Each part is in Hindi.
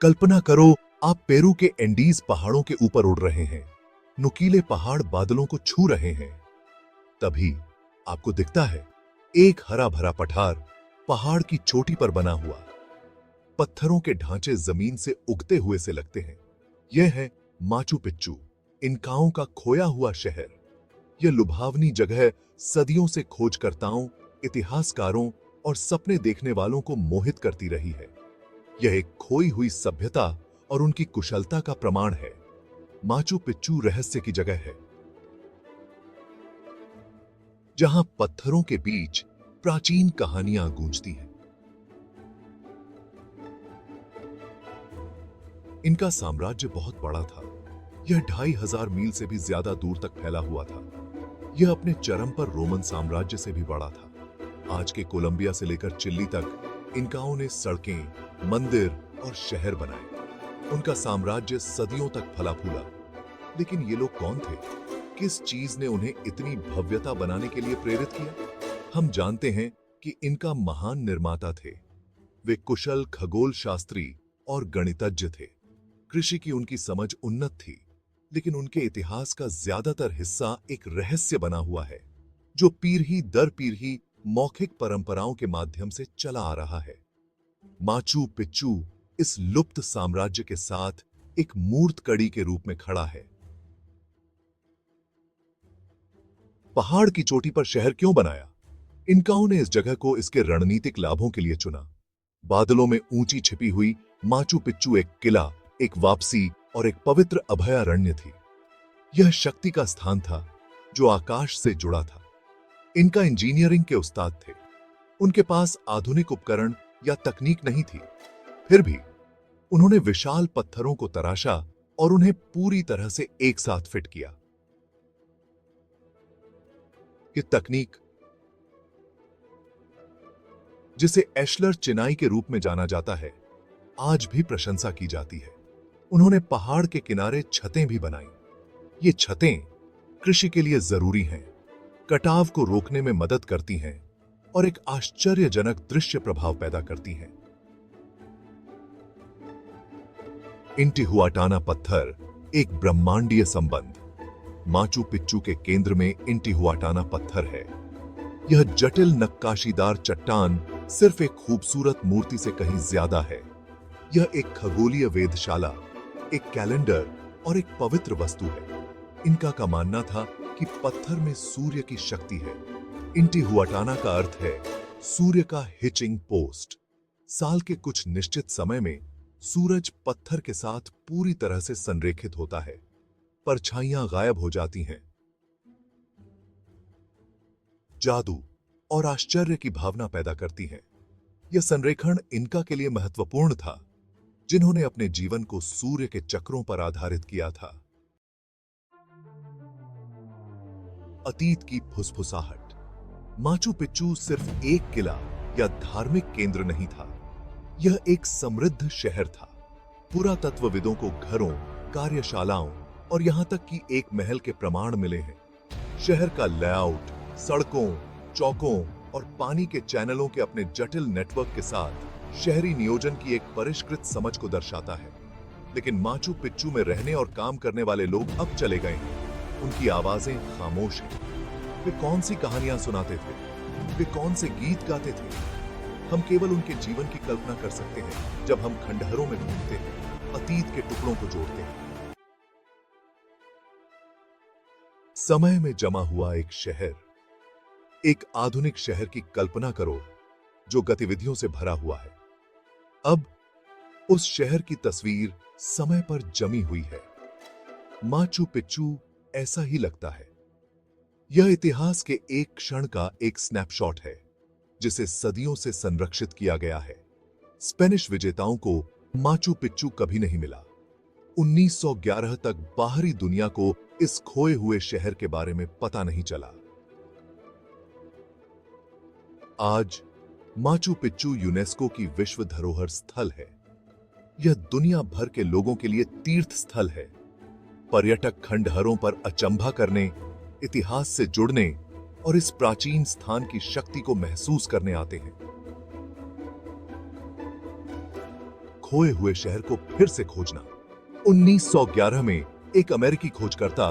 कल्पना करो, आप पेरू के एंडीज पहाड़ों के ऊपर उड़ रहे हैं। नुकीले पहाड़ बादलों को छू रहे हैं। तभी आपको दिखता है एक हरा भरा पठार पहाड़ की चोटी पर बना हुआ। पत्थरों के ढांचे जमीन से उगते हुए से लगते हैं। यह है माचू पिच्चू, इनकाओं का खोया हुआ शहर। यह लुभावनी जगह सदियों से खोजकर्ताओं, इतिहासकारों और सपने देखने वालों को मोहित करती रही है। यह एक खोई हुई सभ्यता और उनकी कुशलता का प्रमाण है। माचू पिच्चू रहस्य की जगह है, जहां पत्थरों के बीच प्राचीन कहानियां गूंजती हैं। इनका साम्राज्य बहुत बड़ा था। यह 2500 मील से भी ज्यादा दूर तक फैला हुआ था। यह अपने चरम पर रोमन साम्राज्य से भी बड़ा था। आज के कोलंबिया से लेकर चिली तक इनकाओं ने सड़कें, मंदिर और शहर बनाए। उनका साम्राज्य सदियों तक फला फूला। लेकिन ये लोग कौन थे? किस चीज ने उन्हें इतनी भव्यता बनाने के लिए प्रेरित किया? हम जानते हैं कि इनका महान निर्माता थे। वे कुशल खगोल शास्त्री और गणितज्ञ थे। कृषि की उनकी समझ उन्नत थी, लेकिन उनके इतिहास का ज्यादातर हिस्सा एक रहस्य बना हुआ है, जो पीढ़ी दर पीढ़ी मौखिक परंपराओं के माध्यम से चला आ रहा है। माचू पिच्चू इस लुप्त साम्राज्य के साथ एक मूर्त कड़ी के रूप में खड़ा है। पहाड़ की चोटी पर शहर क्यों बनाया? इनकाओं ने इस जगह को इसके रणनीतिक लाभों के लिए चुना। बादलों में ऊंची छिपी हुई माचू पिच्चू एक किला, एक वापसी और एक पवित्र अभयारण्य थी। यह शक्ति का स्थान था जो आकाश से जुड़ा था। इनका इंजीनियरिंग के उस्ताद थे। उनके पास आधुनिक उपकरण या तकनीक नहीं थी, फिर भी उन्होंने विशाल पत्थरों को तराशा और उन्हें पूरी तरह से एक साथ फिट किया। ये तकनीक, जिसे एशलर चिनाई के रूप में जाना जाता है, आज भी प्रशंसा की जाती है। उन्होंने पहाड़ के किनारे छतें भी बनाई। ये छतें कृषि के लिए जरूरी हैं, कटाव को रोकने में मदद करती हैं और एक आश्चर्यजनक दृश्य प्रभाव पैदा करती हैं। इंटिहुआटाना पत्थर एक ब्रह्मांडीय संबंध। माचू पिच्चू के केंद्र में इंटिहुआटाना पत्थर है। यह जटिल नक्काशीदार चट्टान सिर्फ एक खूबसूरत मूर्ति से कहीं ज्यादा है। यह एक खगोलीय वेधशाला, एक कैलेंडर और एक पवित्र वस्तु है। इनका का मानना था कि पत्थर में सूर्य की शक्ति है। इंटिहुआटाना का अर्थ है सूर्य का हिचिंग पोस्ट। साल के कुछ निश्चित समय में सूरज पत्थर के साथ पूरी तरह से संरेखित होता है। परछाइयां गायब हो जाती हैं। जादू और आश्चर्य की भावना पैदा करती हैं। यह संरेखण इनका के लिए महत्वपूर्ण था, जिन्होंने अपने जीवन को सूर्य के चक्रों पर आधारित किया था। अतीत की फुसफुसाहट। माचू पिच्चू सिर्फ एक किला या धार्मिक केंद्र नहीं था, यह एक समृद्ध शहर था। पुरातत्वविदों को घरों, कार्यशालाओं और यहां तक कि एक महल के प्रमाण मिले हैं। शहर का लेआउट सड़कों, चौकों और पानी के चैनलों के अपने जटिल नेटवर्क के साथ शहरी नियोजन की एक परिष्कृत समझ को दर्शाता है। लेकिन माचू पिच्चू में रहने और काम करने वाले लोग अब चले गए हैं। उनकी आवाजें खामोश हैं। वे कौन सी कहानियां सुनाते थे? वे कौन से गीत गाते थे? हम केवल उनके जीवन की कल्पना कर सकते हैं जब हम खंडहरों में घूमते हैं, अतीत के टुकड़ों को जोड़ते हैं। समय में जमा हुआ एक शहर, एक आधुनिक शहर की कल्पना करो जो गतिविधियों से भरा हुआ है। अब उस शहर की तस्वीर समय पर जमी हुई है। माचू पिच्चू ऐसा ही लगता है। यह इतिहास के एक क्षण का एक स्नैपशॉट है, जिसे सदियों से संरक्षित किया गया है। स्पेनिश विजेताओं को माचू पिच्चू कभी नहीं मिला। 1911 तक बाहरी दुनिया को इस खोए हुए शहर के बारे में पता नहीं चला। आज माचू पिच्चू यूनेस्को की विश्व धरोहर स्थल है। यह दुनिया भर के लोगों के लिए तीर्थ स्थल है। पर्यटक खंडहरों पर अचंभा करने, इतिहास से जुड़ने और इस प्राचीन स्थान की शक्ति को महसूस करने आते हैं। खोए हुए शहर को फिर से खोजना। 1911 में एक अमेरिकी खोजकर्ता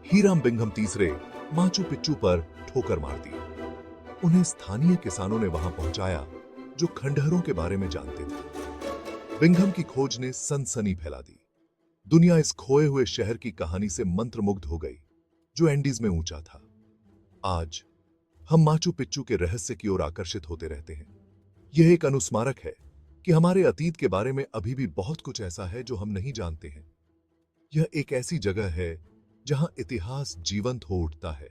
हीराम बिंघम तीसरे माचू पिच्चू पर ठोकर मार दी। उन्हें स्थानीय किसानों ने वहां पहुंचाया जो खंडहरों के बारे में जानते थे। बिंघम की खोज ने सनसनी फैला दी। दुनिया इस खोए हुए शहर की कहानी से मंत्रमुग्ध हो गई जो एंडीज में ऊंचा था। आज हम माचू पिच्चू के रहस्य की ओर आकर्षित होते रहते हैं। यह एक अनुस्मारक है कि हमारे अतीत के बारे में अभी भी बहुत कुछ ऐसा है जो हम नहीं जानते हैं। यह एक ऐसी जगह है जहां इतिहास जीवंत हो उठता है,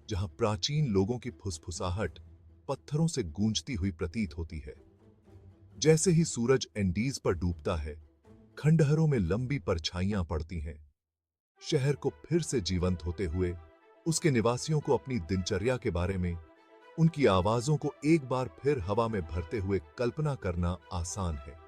जहां प्राचीन लोगों की फुसफुसाहट पत्थरों से गूंजती हुई प्रतीत होती है। जैसे ही सूरज एंडीज पर डूबता है, खंडहरों में लंबी परछाइयां पड़ती हैं। शहर को फिर से जीवंत होते हुए उसके निवासियों को अपनी दिनचर्या के बारे में, उनकी आवाजों को एक बार फिर हवा में भरते हुए कल्पना करना आसान है।